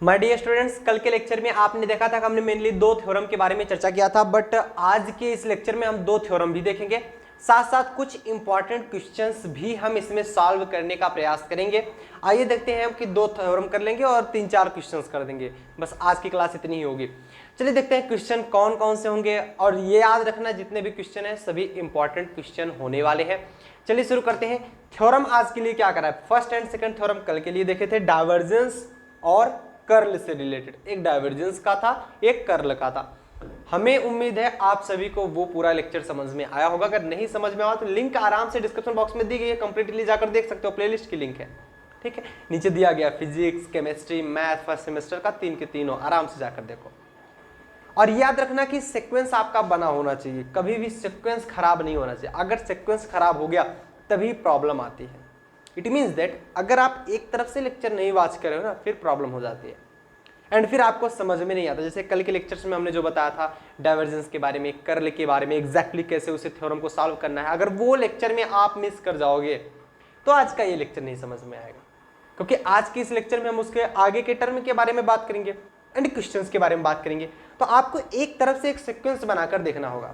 My dear students, कल के lecture में आपने देखा था कि हमने मेनली दो थ्योरम के बारे में चर्चा किया था, बट आज के इस लेक्चर में हम दो थ्योरम भी देखेंगे, साथ साथ कुछ इंपॉर्टेंट क्वेश्चंस भी हम इसमें सॉल्व करने का प्रयास करेंगे। आइए देखते हैं हम कि दो थ्योरम कर लेंगे और 3-4 क्वेश्चंस कर देंगे। बस आज की क्लास इतनी ही होगी। चलिए देखते हैं क्वेश्चन कौन कौन से होंगे, और ये याद रखना जितने भी क्वेश्चन हैं सभी इंपॉर्टेंट क्वेश्चन होने वाले हैं। चलिए शुरू करते हैं। थ्योरम आज के लिए क्या करा है, फर्स्ट एंड सेकंड थ्योरम कल के लिए देखे थे, डाइवर्जेंस और कर्ल से रिलेटेड। एक डाइवर्जेंस का था, एक कर्ल का था। हमें उम्मीद है आप सभी को वो पूरा लेक्चर समझ में आया होगा। अगर नहीं समझ में आया तो लिंक आराम से डिस्क्रिप्शन बॉक्स में दी गई है, कंप्लीटली जाकर देख सकते हो, प्लेलिस्ट की लिंक है, ठीक है, नीचे दिया गया। Physics, chemistry, math first semester का 3 के 3 आराम से जाकर देखो। और याद रखना कि सीक्वेंस आपका बना होना चाहिए, कभी भी सीक्वेंस खराब नहीं होना चाहिए। अगर सीक्वेंस खराब हो गया तभी प्रॉब्लम आती है। इट मीन्स दैट अगर आप एक तरफ से लेक्चर नहीं वॉच कर रहे हो ना, फिर प्रॉब्लम हो जाती है एंड फिर आपको समझ में नहीं आता। जैसे कल के लेक्चर्स में हमने जो बताया था डाइवर्जेंस के बारे में, कर्ल के बारे में, एग्जैक्टली कैसे उसे थ्योरम को सॉल्व करना है, अगर वो लेक्चर में आप मिस कर जाओगे तो आज का ये लेक्चर नहीं समझ में आएगा। क्योंकि आज के इस लेक्चर में हम उसके आगे के टर्म के बारे में बात करेंगे एंड क्वेश्चंस के बारे में बात करेंगे, तो आपको एक तरफ से एक सीक्वेंस बनाकर देखना होगा।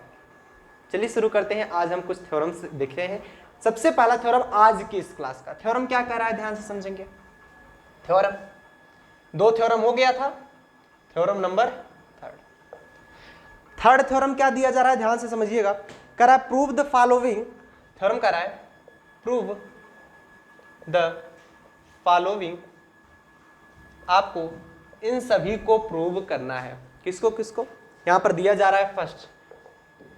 चलिए शुरू करते हैं। आज हम कुछ थ्योरम्स देख रहे हैं। सबसे पहला थ्योरम आज की इस क्लास का थ्योरम क्या कह रहा है, ध्यान से समझेंगे। थ्योरम दो थ्योरम हो गया था, थ्योरम नंबर थर्ड थ्योरम क्या दिया जा रहा है, ध्यान से समझिएगा। कह रहा है प्रूव द फॉलोइंग। थ्योरम कह रहा है प्रूव द फॉलोइंग। आपको इन सभी को प्रूव करना है। किसको किसको, यहां पर दिया जा रहा है फर्स्ट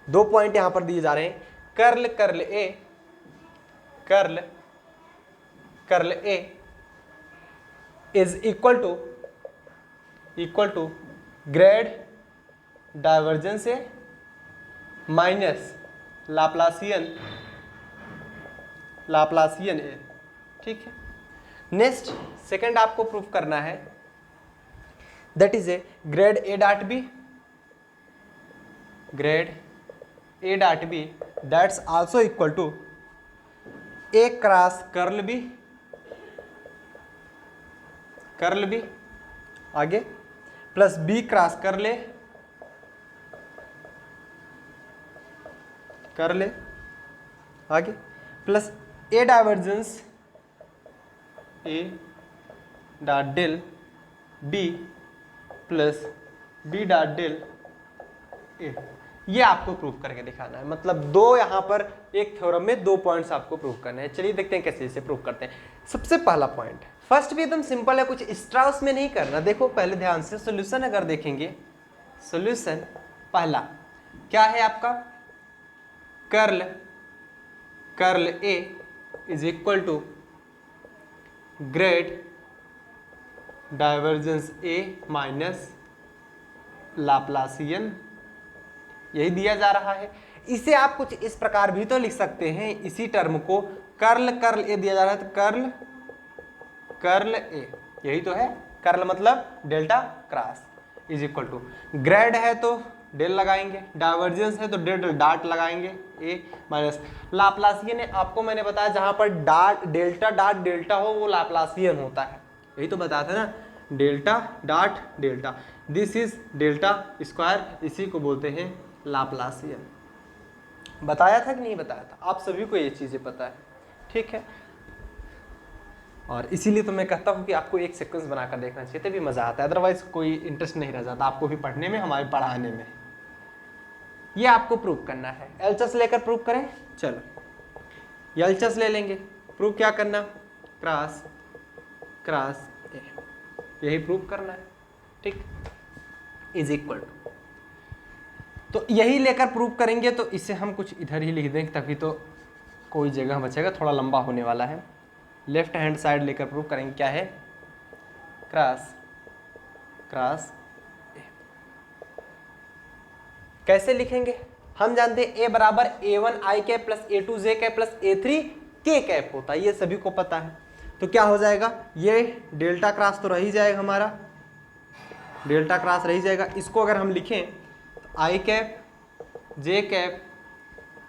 2 पॉइंट यहां पर दिए जा रहे हैं। Curl curl A, curl curl A is equal to grad divergence A minus Laplacian A, ठीक है। नेक्स्ट सेकंड आपको प्रूफ करना है, that is A grad A dot B, grad A dot B that's also equal to A cross curl B, curl B आगे plus B cross curl A, curl A आगे plus A divergence A dot del B plus B dot del A. ये आपको proof करके दिखाना है। मतलब दो यहां पर एक थ्योरम में 2 पॉइंट्स आपको प्रूफ करने हैं। चलिए देखते हैं कैसे इसे प्रूफ करते हैं। सबसे पहला पॉइंट, फर्स्ट भी एकदम सिंपल है, कुछ एक्स्ट्रा उसमें नहीं करना। देखो पहले ध्यान से सॉल्यूशन अगर देखेंगे, सॉल्यूशन पहला क्या है आपका, curl curl A is equal to grad divergence A minus Laplacian, यही दिया जा रहा है। इसे आप कुछ इस प्रकार भी तो लिख सकते हैं, इसी टर्म को कर्ल कर्ल ए दिया जा रहा है तो कर्ल कर्ल ए, यही तो है। कर्ल मतलब delta cross is equal to grad है तो डेल लगाएंगे, डाइवर्जेंस है तो डेल डॉट लगाएंगे ए माइनस लाप्लासियन है। आपको मैंने बताया जहां पर डॉट डेल्टा हो वो लाप्लासियन होता है, यही तो बताया था ना, delta dot delta, this is delta square, इसी को बोलते हैं लाप्लासियन। बताया था कि नहीं बताया था, आप सभी को ये चीजें पता है, ठीक है। और इसीलिए तो मैं कहता हूं कि आपको एक सीक्वेंस बनाकर देखना चाहिए, तभी मजा आता है, अदरवाइज कोई इंटरेस्ट नहीं रह जाता आपको भी पढ़ने में, हमारे पढ़ाने में। ये आपको प्रूव करना है। एलचस लेकर प्रूव करें, चलो एलचस ले लेंगे। प्रूव क्या करना, क्रॉस क्रॉस ए, यही प्रूव करना है, ठीक, इज इक्वल टू, तो यही लेकर प्रूव करेंगे। तो इसे हम कुछ इधर ही लिख दें तभी तो कोई जगह बचेगा, थोड़ा लंबा होने वाला है। लेफ्ट हैंड साइड लेकर प्रूव करेंगे, क्या है, क्रॉस क्रॉस ए। कैसे लिखेंगे, हम जानते हैं ए बराबर A1 I cap plus A2 J cap plus A3 K cap होता है, ये सभी को पता है। तो क्या हो जाएगा, ये डेल्टा क्रॉस तो रह ही जाएगा हमारा, डेल्टा क्रॉस रह ही जाएगा। इसको अगर हम लिखें तो I cap J cap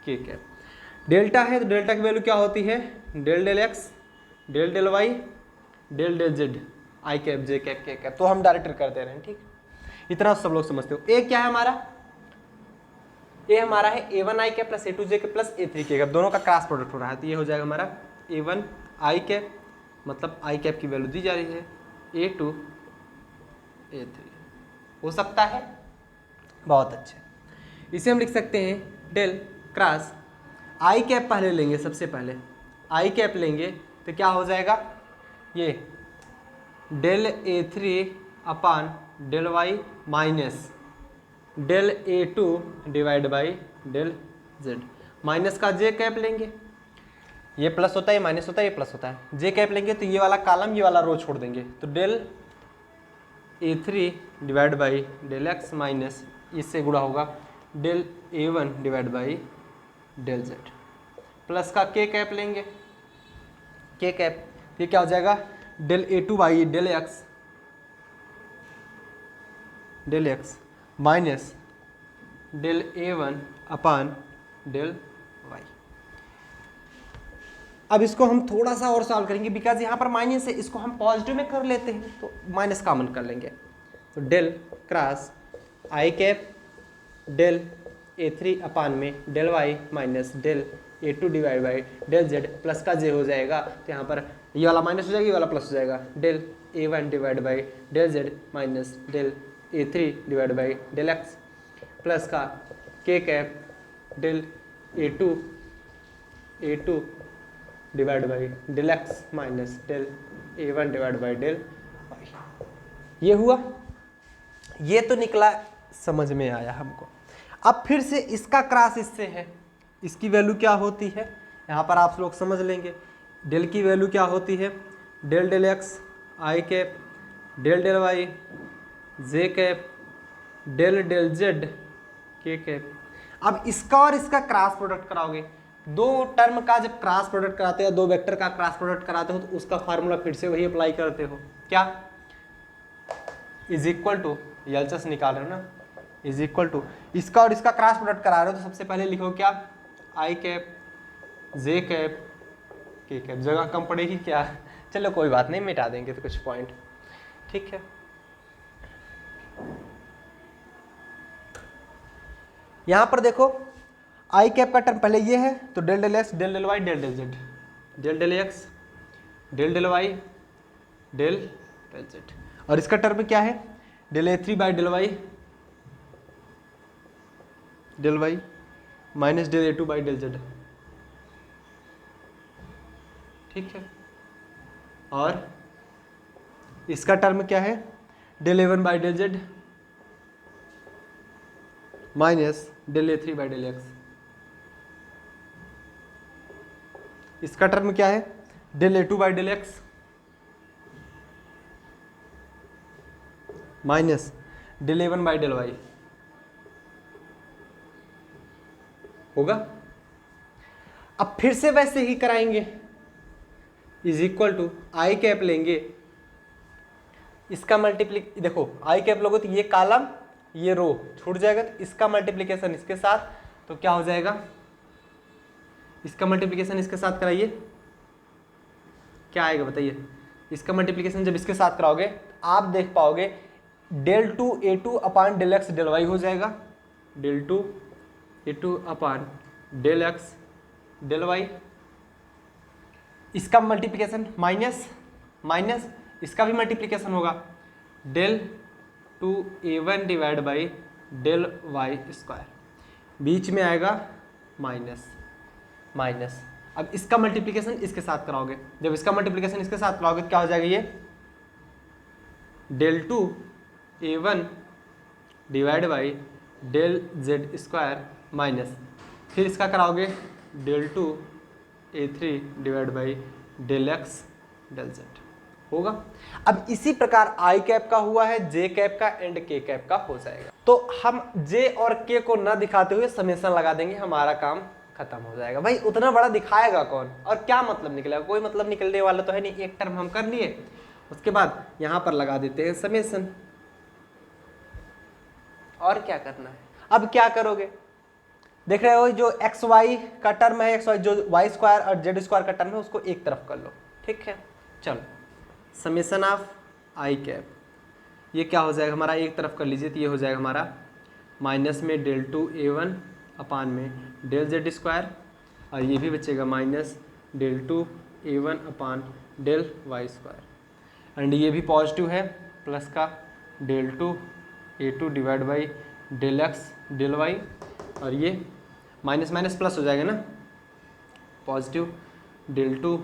K cap, delta है तो डेल्टा की वैल्यू क्या होती है, del del x, del del Y, del del Z, आई कैप जे कैप के कैप, तो हम डायरेक्ट कर दे रहे हैं। ठीक, इतना सब लोग समझते हो। ए क्या है हमारा, ए हमारा है A1 I cap plus A2 J cap plus A3 K cap, दोनों का क्रॉस प्रोडक्ट हो रहा है, तो ये हो जाएगा हमारा A1 आई कैप, मतलब आई कैप की वैल्यू दी जा रही है A2 A3, हो सकता है, बहुत अच्छे। इसे हम लिख सकते हैं डेल क्रॉस आई कैप, पहले लेंगे, सबसे पहले आई कैप लेंगे तो क्या हो जाएगा, ये del A3 upon del y minus del A2 divide by del z, minus का जे कैप लेंगे, ये प्लस होता है, ये माइनस होता है, ये प्लस होता है, जे कैप लेंगे तो ये वाला कॉलम ये वाला रो छोड़ देंगे, तो del A3 divide by del x minus इससे गुणा होगा del A1 divide by del z, plus का के कैप लेंगे, के कैप, ये क्या हो जाएगा del A2 by del x minus del A1 upon del y. अब इसको हम थोड़ा सा और सॉल्व करेंगे, बिकॉज यहाँ पर माइनस है, इसको हम पॉजिटिव में कर लेते हैं तो माइनस कॉमन कर लेंगे, तो del cross i cap del A3 upon में del y minus del A2 divide by del z, plus का जे हो जाएगा, तो यहाँ पर ये वाला माइनस हो जाएगा, ये वाला प्लस हो जाएगा, del A1 divide by del z minus del A3 divide by del x, plus का के cap del A2 divide by del x minus del A1 divide by del y. ये हुआ, ये तो निकला, समझ में आया हमको। अब फिर से इसका क्रॉस इससे है, इसकी वैल्यू क्या होती है यहाँ पर आप लोग समझ लेंगे, डेल की वैल्यू क्या होती है, डेल डेल एक्स आई कैप डेल डेल वाई जे कैप डेल डेल जेड के कैप। अब इसका और इसका क्रॉस प्रोडक्ट कराओगे, दो टर्म का जब क्रॉस प्रोडक्ट कराते हो, दो वेक्टर का क्रॉस प्रोडक्ट कराते हो, तो उसका फार्मूला फिर से वही अप्लाई करते हो, क्या, इज इक्वल टू, एलएचएस निकाल रहे हो ना, इज इक्वल टू इसका और इसका क्रॉस प्रोडक्ट करा रहे हो, तो सबसे पहले लिखो क्या, आई कैप जे कैप के कैप, जगह कम पड़ेगी क्या, चलो कोई बात नहीं, मिटा देंगे तो कुछ पॉइंट, ठीक है। यहां पर देखो आई कैप का टर्म पहले ये है, तो del del x del del Y del del Z, del del x del del Y del del z, और इसका टर्म क्या है, del A3 by del y minus del A2 by del z, ठीक है। और इसका टर्म क्या है, del A1 by del z minus del A3 by del x, इसका टर्म क्या है, del A2 by del x minus del A1 by del Y, होगा। अब फिर से वैसे ही कराएंगे, is equal to i cap लेंगे, इसका मल्टीप्लिक, देखो आई कैप लोगो तो ये कॉलम ये रो छूट जाएगा, तो इसका मल्टीप्लिकेशन इसके साथ, तो क्या हो जाएगा, इसका मल्टीप्लिकेशन इसके साथ कराइए, क्या आएगा बताइए, इसका मल्टीप्लिकेशन जब इसके साथ कराओगे आप देख पाओगे del two A2 upon del x del Y हो जाएगा, del two A2 upon del x del Y, इसका मल्टीप्लिकेशन माइनस माइनस इसका भी मल्टीप्लिकेशन होगा, del two A1 divide by del Y square, बीच में आएगा माइनस माइनस, अब इसका मल्टीप्लिकेशन इसके साथ कराओगे, जब इसका मल्टीप्लिकेशन इसके साथ कराओगे क्या हो जाएगा, ये del two A1 divide by del Z square minus, फिर इसका कराओगे del two A3 divide by del x del z, होगा। अब इसी प्रकार आई कैप का हुआ है, जे कैप का एंड के कैप का हो जाएगा, तो हम जे और के को ना दिखाते हुए समेशन लगा देंगे, हमारा काम खत्म हो जाएगा। भाई उतना बड़ा दिखाएगा कौन, और क्या मतलब निकलेगा, कोई मतलब निकलने वाला तो है नहीं, एक टर्म हम कर लिए, उसके बाद यहां पर लगा देते हैं समेशन, और क्या करना है। अब क्या करोगे, देख रहे हो जो एक्स वाई का टर्म है, एक्स वाई जो वाई स्क्वायर और जेड स्क्वायर का टर्म है, उसको एक तरफ कर लो, ठीक है। चलो समेशन ऑफ आई कैप, ये क्या हो जाएगा हमारा, एक तरफ कर लीजिए तो ये हो जाएगा हमारा माइनस में del two A one upon में डेल जेड स्क्वायर, और ये भी बचेगा minus del two A one upon del Y square, and ये भी पॉजिटिव है, प्लस का del two A two divide by del x del y, और ये माइनस माइनस प्लस हो जाएगा ना, positive del two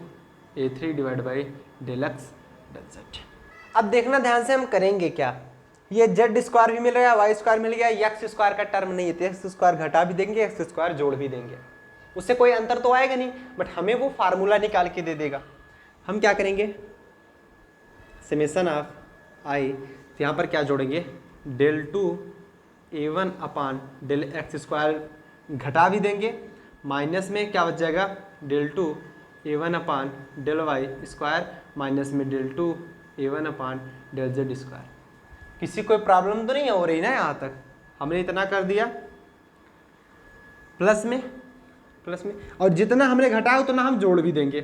A three divide by del x del z. अब देखना ध्यान से हम करेंगे क्या, ये जेड स्क्वायर भी मिल रहा है, वाई स्क्वायर मिल गया, एक्स स्क्वायर का टर्म नहीं है, एक्स स्क्वायर घटा भी देंगे, एक्स स्क्वायर जोड़ भी देंगे, उससे कोई अंतर तो आएगा नहीं, बट हमें वो फार्मूला निकाल के दे देगा। हम क्या करेंगे, समेसन ऑफ आई, तो यहाँ पर क्या जोड़ेंगे, del two A one upon del x square घटा भी देंगे, माइनस में क्या बच जाएगा, del two A one upon del Y square minus में del two A one upon del Z square. किसी कोई प्रॉब्लम तो नहीं हो रही ना, यहाँ तक हमने इतना कर दिया, प्लस में और जितना हमने घटाया उतना हम जोड़ भी देंगे,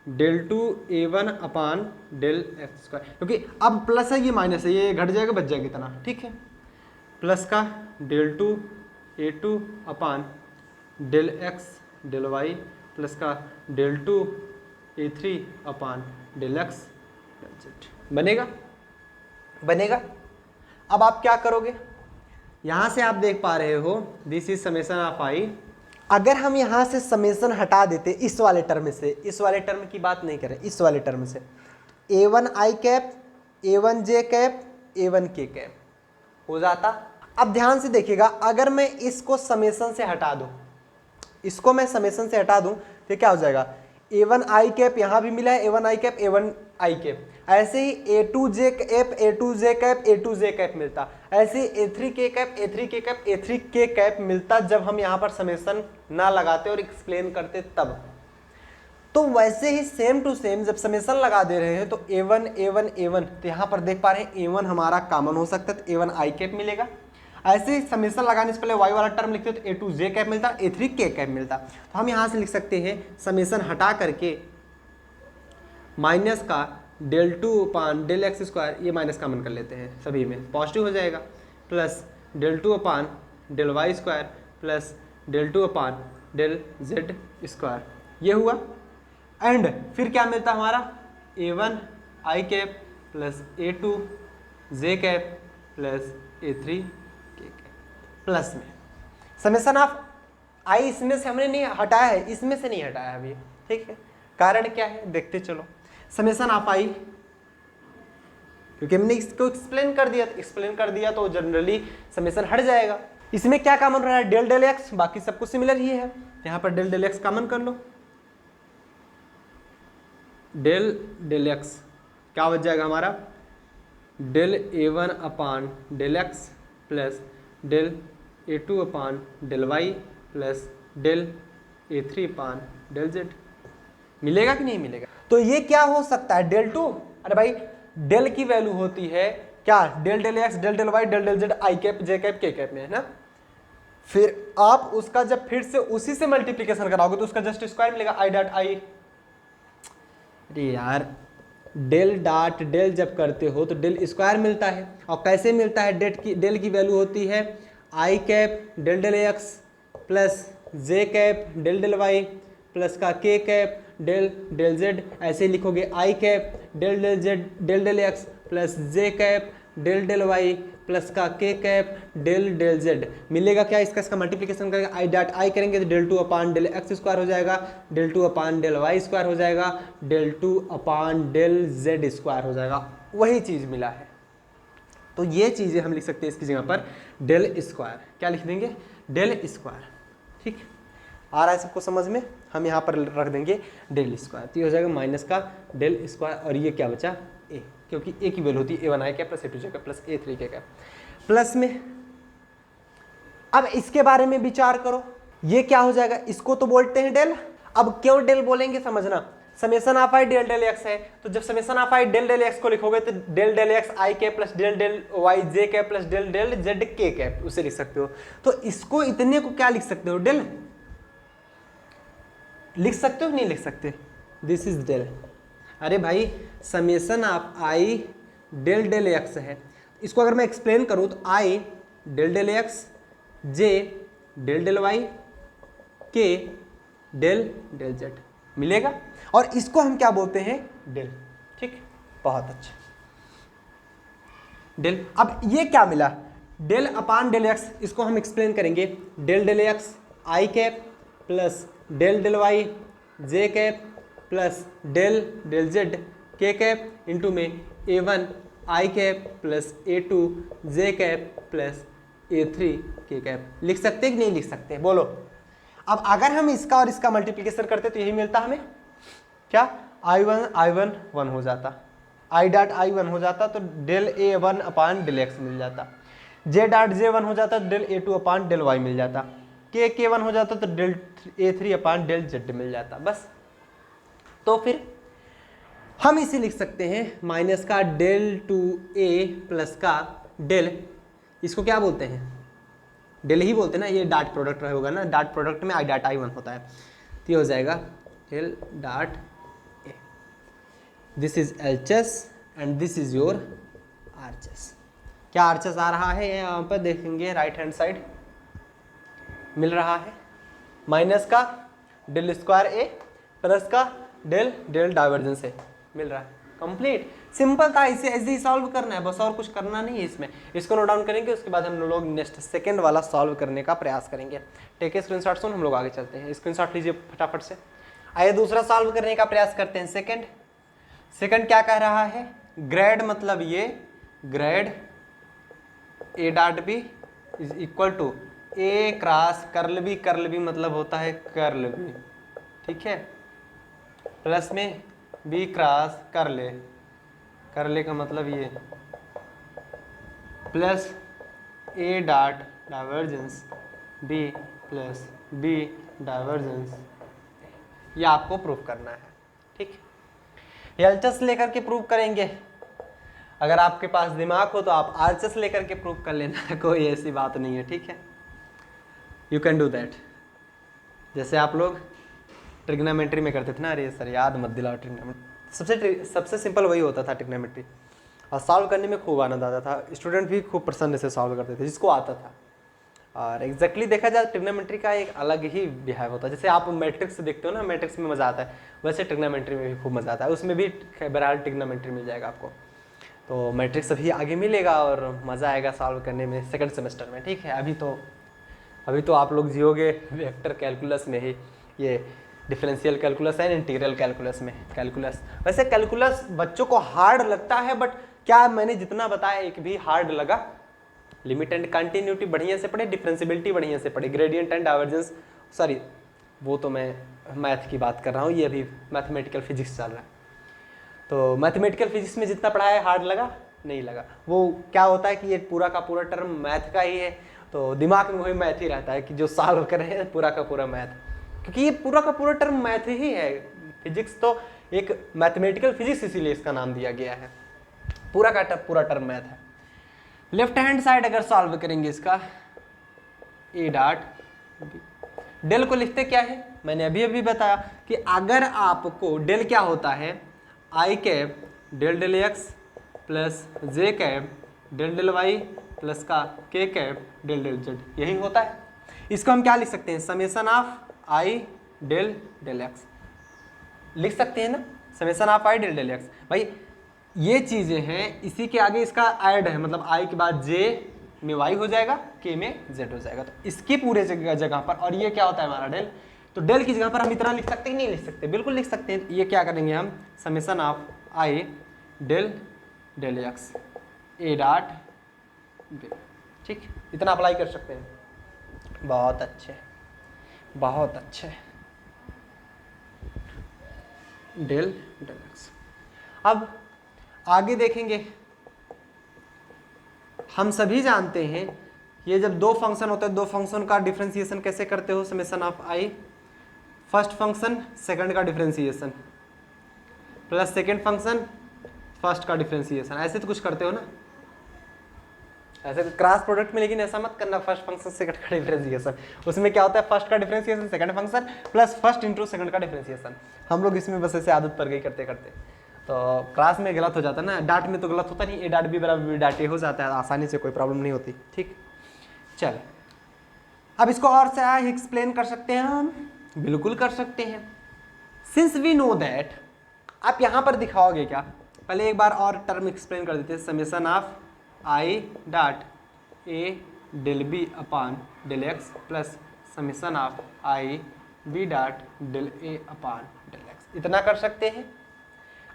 del two A one upon del x square, क्योंकि अब प्लस है ये माइनस है, ये घट जाएगा बच जाएगा इतना, ठीक है, प्लस का del two A two upon del x del Y plus का del two A three upon del x del Z बनेगा। अब आप क्या करोगे, यहाँ से आप देख पा रहे हो दिस इज समेसन ऑफ आई, अगर हम यहाँ से समेसन हटा देते इस वाले टर्म से, इस वाले टर्म की बात नहीं करें, इस वाले टर्म से, A one I cap A one J cap A one K cap हो जाता। अब ध्यान से देखिएगा, अगर मैं इसको समेसन से हटा दूं, इसको मैं समेसन से हटा दूं तो क्या हो जाएगा, ए वन आई कैप यहाँ भी मिला है, A one I cap A one I cap, ऐसे ही A two J cap A two J cap A two J cap मिलता, ऐसे ही A three K cap A three K cap A three K cap मिलता, जब हम यहाँ पर समेसन ना लगाते और एक्सप्लेन करते तब। तो वैसे ही सेम टू सेम जब समेसन लगा दे रहे हैं तो ए वन ए वन ए वन, तो यहाँ पर देख पा रहे हैं ए वन हमारा कॉमन हो सकता है, तो ए वन आई कैप मिलेगा, ऐसे ही समेसन लगाने से पहले वाई वाला टर्म लिखते तो ए टू जे कैप मिलता, ए थ्री के कैप मिलता, तो हम यहाँ से लिख सकते हैं समेसन हटा करके माइनस का del two upon del x square, ये माइनस कॉमन कर लेते हैं, सभी में पॉजिटिव हो जाएगा, plus del two upon del Y square plus del two upon del Z square, ये हुआ, एंड फिर क्या मिलता हमारा, A one I cap plus A two J cap plus A three plus में समेसन ऑफ आई, इसमें से हमने नहीं हटाया है, इसमें से नहीं हटाया अभी, ठीक है, कारण क्या है देखते चलो, समेसन ऑफ आई, क्योंकि हमने इसको एक्सप्लेन कर दिया तो जनरली समेसन हट जाएगा। इसमें क्या कॉमन रहा है, डेल डेल एक्स, बाकी सब कुछ सिमिलर ही है, यहाँ पर डेल डेल एक्स कॉमन कर लो, डेल डेल एक्स क्या बच जाएगा हमारा, del A one upon del x plus del A two upon del Y plus del A three upon del Z, मिलेगा कि नहीं मिलेगा। तो ये क्या हो सकता है, डेल टू, अरे भाई डेल की वैल्यू होती है क्या, del del x del del Y del del Z I cap J cap के कैप में, है ना, फिर आप उसका जब फिर से उसी से मल्टीप्लीकेशन कराओगे तो उसका जस्ट स्क्वायर मिलेगा, आई डॉट आई, अरे यार डेल डॉट डेल जब करते हो तो डेल स्क्वायर मिलता है, और कैसे मिलता है, डेल की वैल्यू होती है I cap del del x plus J cap del del Y plus का के कैप डेल डेल जेड, ऐसे लिखोगे I cap del del Z del del x plus J cap del del Y plus का के cap del del Z, मिलेगा क्या, इसका multiplication करेंगे, आई डॉट आई करेंगे तो del two upon del x square हो जाएगा, del two upon del Y square हो जाएगा, del two upon del Z square हो जाएगा, वही चीज़ मिला है। तो ये चीज़ें हम लिख सकते हैं इसकी जगह पर डेल स्क्वायर, क्या लिख देंगे, डेल स्क्वायर, ठीक आ रहा है सबको समझ में, हम यहाँ पर रख देंगे डेल स्क्वायर, तो ये हो जाएगा माइनस का डेल स्क्वायर, और ये क्या बचा ए, क्योंकि ए की वैल्यू होती है A one I cap plus A two J cap plus A three K cap plus में। अब इसके बारे में विचार करो, ये क्या हो जाएगा, इसको तो बोलते हैं डेल, अब क्यों डेल बोलेंगे समझना, summation of I del del x है, तो जब summation of I del del X को लिखोगे तो डेल डेल एक्स आई cap plus del del Y जे cap plus del del Z के कैप, उसे लिख सकते हो। तो इसको इतने को क्या लिख सकते हो, डेल लिख सकते हो नहीं लिख सकते, दिस इज डेल। अरे भाई summation of I del del x है। इसको अगर मैं एक्सप्लेन करूँ तो आई del del x, j del del y, k del del Z मिलेगा, और इसको हम क्या बोलते हैं, डेल। ठीक, बहुत अच्छा। डेल, अब ये क्या मिला, डेल अपान डेल एक्स, इसको हम एक्सप्लेन करेंगे। डेल डेल एक्स आई cap plus del del Y जे cap plus del del Z के कैप इंटू में A1 I cap plus A2 J cap plus A3 K cap. लिख सकते हैं कि नहीं लिख सकते, बोलो। अब अगर हम इसका और इसका मल्टीप्लिकेशन करते तो यही मिलता हमें, क्या, I1 1 हो जाता, आई डॉट आई 1 हो जाता तो del A1 upon del X मिल जाता, जे डॉट जे 1 हो जाता तो del A2 upon del Y मिल जाता, के 1 हो जाता तो del A3 upon del Z मिल जाता, बस। तो फिर हम इसे लिख सकते हैं माइनस का डेल 2A प्लस का डेल, इसको क्या बोलते हैं, डेल ही बोलते हैं ना, ये डॉट प्रोडक्ट होगा ना, डॉट प्रोडक्ट में आई डॉट आई 1 होता है, तो ये हो जाएगा del dot A, this is LHS and this is your RHS. क्या आरएचएस आ रहा है, यहाँ पर देखेंगे राइट हैंड साइड मिल रहा है, माइनस का डेल स्क्वायर ए प्लस का डेल डेल डाइवर्जेंस ए मिल रहा है। कंप्लीट, सिंपल था, इसे ऐसे ही सॉल्व करना है बस, और कुछ करना नहीं है इसमें। इसको नोट डाउन करेंगे, उसके बाद हम लोग नेक्स्ट सेकंड वाला सॉल्व करने का प्रयास करेंगे। टेक ए स्क्रीनशॉट, सुन हम लोग आगे चलते हैं, स्क्रीनशॉट लीजिए फटाफट से। आइए दूसरा सॉल्व करने का प्रयास करते हैं। सेकंड क्या कह रहा है, ग्रेड मतलब ये grad A dot B is equal to A cross curl B मतलब होता है कर्ल बी, ठीक है, प्लस में बी क्रॉस करले का मतलब ये plus A dot divergence B plus B divergence, ये आपको प्रूफ करना है। ठीक, एलएचएस लेकर के प्रूफ करेंगे, अगर आपके पास दिमाग हो तो आप आरएचएस लेकर के प्रूफ कर लेना, कोई ऐसी बात नहीं है, ठीक है, यू कैन डू दैट। जैसे आप लोग ट्रिग्नोमेट्री में करते थे ना, अरे सर याद मत दिलाओ, ट्रिग्नोमेट्री सबसे सिंपल वही होता था ट्रिग्नोमेट्री, और सॉल्व करने में खूब आनंद आता था, स्टूडेंट भी खूब प्रसन्न से सॉल्व करते थे जिसको आता था। और एग्जैक्टली देखा जाए ट्रिग्नोमेट्री का एक अलग ही बिहेव होता है, जैसे आप मैट्रिक्स देखते हो ना, मैट्रिक्स में मज़ा आता है, वैसे ट्रिग्नोमेट्री में भी खूब मज़ा आता है, उसमें भी बहरहाल ट्रिग्नोमेट्री मिल जाएगा आपको, तो मैट्रिक्स अभी आगे मिलेगा और मज़ा आएगा सॉल्व करने में सेकंड सेमेस्टर में। ठीक है, अभी तो आप लोग जियोगे वेक्टर कैलकुलस में ही, ये डिफरेंशियल कैलकुलस है, इंटीग्रल कैलकुलस में कैलकुलस। वैसे कैलकुलस बच्चों को हार्ड लगता है, बट क्या मैंने जितना बताया एक भी हार्ड लगा? लिमिट एंड कंटिन्यूटी बढ़िया से पढ़े, डिफरेंशियबिलिटी बढ़िया से पढ़े, ग्रेडियंट एंड डाइवर्जेंस, सॉरी वो तो मैं मैथ की बात कर रहा हूँ, ये अभी मैथमेटिकल फिजिक्स चल रहा है, तो मैथमेटिकल फिजिक्स में जितना पढ़ा है हार्ड लगा? नहीं लगा। वो क्या होता है कि ये पूरा का पूरा टर्म मैथ का ही है, तो दिमाग में वही मैथ ही रहता है कि जो सॉल्व कर रहे हैं पूरा का पूरा मैथ, क्योंकि ये पूरा का पूरा टर्म मैथ ही है। फिजिक्स तो एक मैथमेटिकल फिजिक्स इसीलिए इसका नाम दिया गया है, पूरा का पूरा टर्म मैथ है। लेफ्ट हैंड साइड अगर सॉल्व करेंगे इसका, ए डॉट डेल को लिखते क्या है, मैंने अभी बताया कि अगर आपको डेल क्या होता है, I cap del del x plus J cap del del Y plus का के कैप डेल डेल जेड, यही होता है। इसको हम क्या लिख सकते हैं, summation of I del del x लिख सकते हैं ना, summation of I del del x. भाई ये चीजें हैं, इसी के आगे इसका ऐड है, मतलब आई के बाद जे में वाई हो जाएगा, के में जेड हो जाएगा, तो इसके पूरे जगह पर, और ये क्या होता है हमारा डेल, तो डेल की जगह पर हम इतना लिख सकते हैं, नहीं लिख सकते, बिल्कुल लिख सकते हैं। ये क्या करेंगे हम, summation of I del del x A dot, ठीक, इतना अप्लाई कर सकते हैं। बहुत अच्छे, बहुत अच्छे, डेल डेल एक्स। अब आगे देखेंगे, हम सभी जानते हैं ये जब दो फंक्शन होते हैं, दो फंक्शन का डिफरेंशिएशन कैसे करते हो, summation of I first function second का differentiation plus second function first का डिफरेंशिएशन, ऐसे तो कुछ करते हो ना, ऐसे क्रॉस प्रोडक्ट में, लेकिन ऐसा मत करना फर्स्ट फंक्शन सेकंड का डिफरेंशिएशन, उसमें क्या होता है फर्स्ट का differentiation second function plus first into second का डिफरेंशिएशन, हम लोग इसमें बस ऐसे आदत पड़ गई करते करते, तो क्लास में गलत हो जाता है ना, डाट में तो गलत होता नहीं, ए डाट बी बराबर बी डाट ए हो जाता है आसानी से, कोई प्रॉब्लम नहीं होती। ठीक, चल अब इसको और से एक्सप्लेन कर सकते हैं हम, बिल्कुल कर सकते हैं। सिंस वी नो दैट, आप यहाँ पर दिखाओगे क्या, पहले एक बार और टर्म एक्सप्लेन कर देते हैं। Summation of i dot A del B upon del x plus summation of i B dot del A upon del x, इतना कर सकते हैं।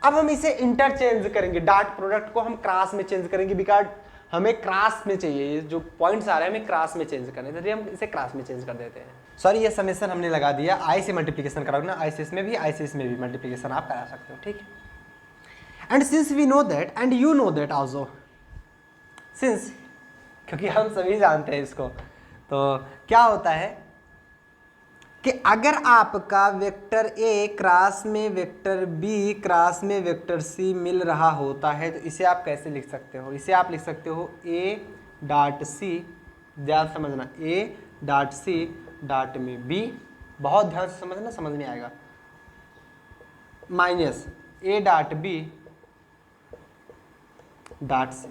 अब हम इसे इंटरचेंज करेंगे, डाट प्रोडक्ट को हम क्रॉस में चेंज करेंगे, बिकॉज हमें क्रॉस में चाहिए, ये जो पॉइंट्स आ रहे हैं हमें क्रॉस में चेंज करने, इसलिए हम इसे क्रॉस में चेंज कर देते हैं। सॉरी, ये समेशन हमने लगा दिया, आई से मल्टीप्लिकेशन कराओगे ना, आई से इसमें भी, आई से इसमें भी मल्टीप्लिकेशन आप करा सकते हो। ठीक है, and since we know that and you know that also, since क्योंकि हम सभी जानते हैं इसको, तो क्या होता है कि अगर आपका वेक्टर ए क्रॉस में वेक्टर बी क्रॉस में वेक्टर सी मिल रहा होता है, तो इसे आप कैसे लिख सकते हो, इसे आप लिख सकते हो ए डॉट सी, ध्यान समझना, ए डॉट सी डॉट में बी, बहुत ध्यान से समझना, समझ में आएगा, minus A dot B dot C,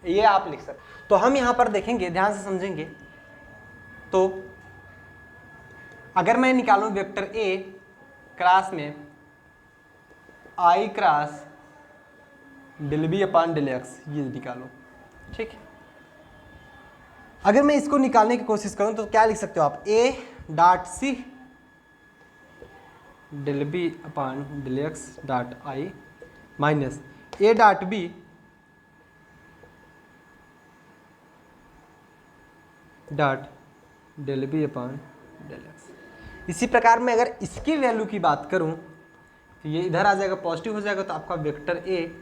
ये आप लिख सकते। तो हम यहां पर देखेंगे, ध्यान से समझेंगे, तो अगर मैं निकालूं वेक्टर ए क्रॉस में I cross del B upon del X, ये निकालो। ठीक है, अगर मैं इसको निकालने की कोशिश करूं तो क्या लिख सकते हो आप, A dot C del B upon del x dot i minus A dot B dot del B upon del x. इसी प्रकार में अगर इसकी वैल्यू की बात करूं तो ये इधर आ जाएगा, पॉजिटिव हो जाएगा, तो आपका vector A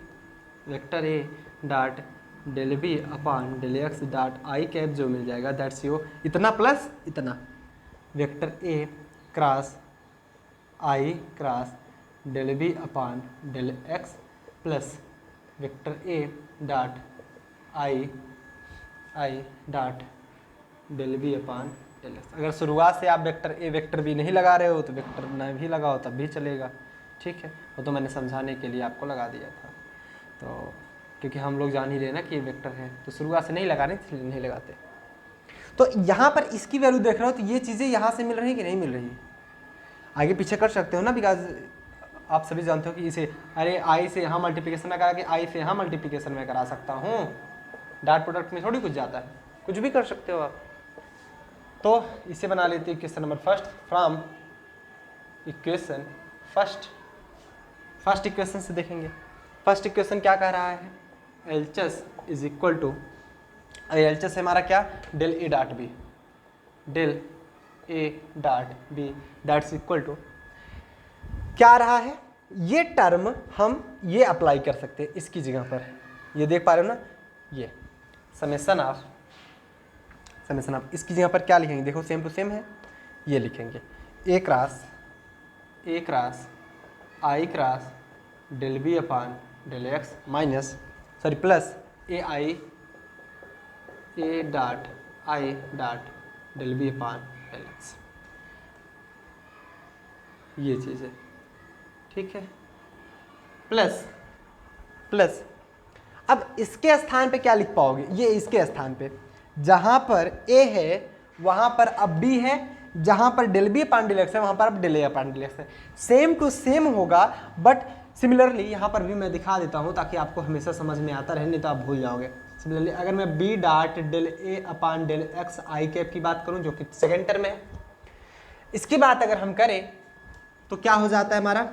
dot del B upon del x dot i cap जो मिल जाएगा, दैट्स यो इतना प्लस इतना, vector A cross I cross del B upon del x plus vector A dot I dot del B upon del x. अगर शुरुआत से आप वेक्टर ए वेक्टर बी नहीं लगा रहे हो तो वेक्टर न भी लगाओ तब भी चलेगा। ठीक है, वो तो मैंने समझाने के लिए आपको लगा दिया था, तो क्योंकि हम लोग जान ही रहे ना कि ये वेक्टर है, तो शुरुआत से नहीं लगाने इसलिए नहीं लगाते। तो यहाँ पर इसकी वैल्यू देख रहे हो, तो ये चीज़ें यहाँ से मिल रही है कि नहीं मिल रही, आगे पीछे कर सकते हो ना, बिकॉज आप सभी जानते हो कि इसे, अरे आई से यहाँ मल्टीप्लिकेशन में करा के आई से यहाँ मल्टीप्लिकेशन में करा सकता हूँ, डॉट प्रोडक्ट में थोड़ी कुछ जाता है, कुछ भी कर सकते हो आप। तो इसे बना लेते हैं question number first from equation first equation से देखेंगे। फर्स्ट इक्वेशन क्या कह रहा है, LHS is equal to, LHS हमारा क्या, del A dot B, del A dot B that's equal to क्या आ रहा है, ये टर्म हम ये अप्लाई कर सकते हैं इसकी जगह पर, ये देख पा रहे हो ना, ये समेशन ऑफ इसकी जगह पर क्या लिखेंगे, देखो सेम टू सेम है, ये लिखेंगे A cross I cross del B upon del x minus sorry plus A dot I dot del B upon del X, ये चीज़ है। ठीक है, प्लस अब इसके स्थान पे क्या लिख पाओगे, ये इसके स्थान पे जहां पर ए है वहां पर अब बी है, जहां पर del B upon del x है वहां पर अब del A upon del x है, सेम टू सेम होगा। बट सिमिलरली यहाँ पर भी मैं दिखा देता हूँ ताकि आपको हमेशा समझ में आता रहे, नहीं तो आप भूल जाओगे। सिमिलरली अगर मैं B dot del A upon del X I cap की बात करूँ जो कि सेकेंड टर्म है, इसकी बात अगर हम करें तो क्या हो जाता है हमारा,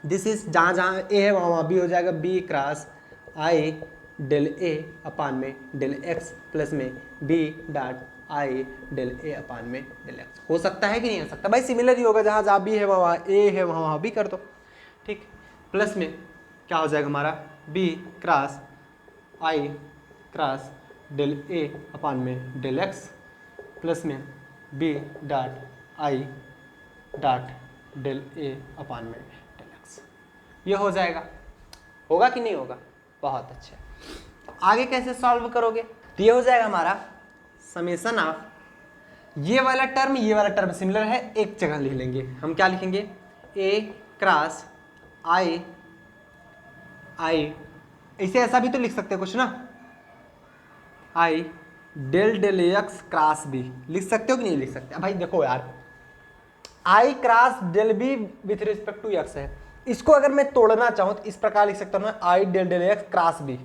दिस इज जहाँ जहाँ ए है वहाँ बी हो जाएगा, B cross I del A upon में डेल एक्स प्लस में B dot i del A upon में डेल एक्स। हो सकता है कि नहीं हो सकता भाई, सिमिलर ही होगा, जहाँ जहाँ बी है वहाँ ए है वहाँ बी कर दो। ठीक, प्लस में क्या हो जाएगा हमारा, B cross I cross del A upon में डेल एक्स प्लस में B dot I dot del A upon में डेल एक्स, ये हो जाएगा। होगा कि नहीं होगा, बहुत अच्छा। आगे कैसे सॉल्व करोगे, तो ये हो जाएगा हमारा समेशन ऑफ, ये वाला टर्म सिमिलर है, एक जगह लिख लेंगे हम, क्या लिखेंगे, ए क्रॉस आई आई, इसे ऐसा भी तो लिख सकते हैं कुछ ना, I del del X cross B, लिख सकते हो कि नहीं लिख सकते? भाई देखो यार, I cross del B with respect to X है, इसको अगर मैं तोड़ना चाहूं तो इस प्रकार लिख सकता हूं ना, I del del X cross B.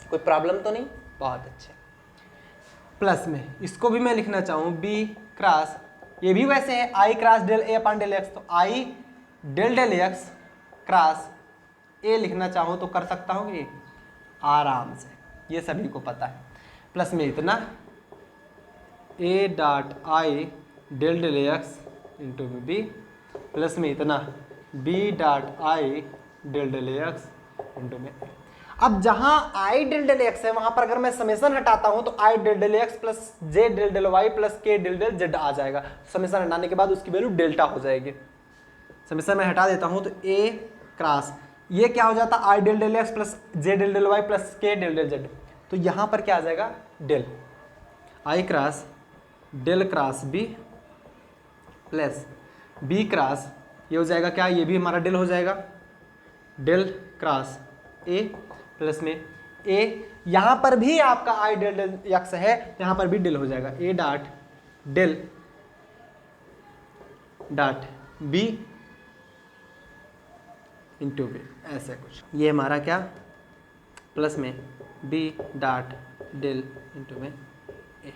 कोई प्रॉब्लम तो नहीं? बहुत अच्छे। प्लस में इसको भी मैं लिखना चाहूं बी क्रॉस, ये भी वैसे है I cross del A upon del X, तो आई del del X cross A लिखना चाहूं तो कर सकता हूं कि आराम से, ये सभी को पता है। प्लस में इतना A dot i del del x into B, plus में इतना B dot i del del x into में। अब जहां आई डेल डेल एक्स है वहां पर अगर मैं समेशन हटाता हूं तो आई डेल डेल एक्स प्लस जे डेल डेल वाई प्लस के डेल डेल जेड आ जाएगा। समेशन हटाने के बाद उसकी वैल्यू डेल्टा हो जाएगी। समेशन में हटा देता हूं तो ए क्रॉस ये क्या हो जाता, i del del x plus J del del Y plus के डेल डेल जेड, तो यहां पर क्या आ जाएगा del i cross del cross B plus B cross ये हो जाएगा क्या, ये भी हमारा डेल हो जाएगा, डेल क्रॉस ए प्लस में ए, यहां पर भी आपका आई डेल डेल एक्स है, यहां पर भी डेल हो जाएगा, A dot del dot B into B, ऐसे कुछ। ये हमारा क्या प्लस में बी डॉट डेल इंटू में A.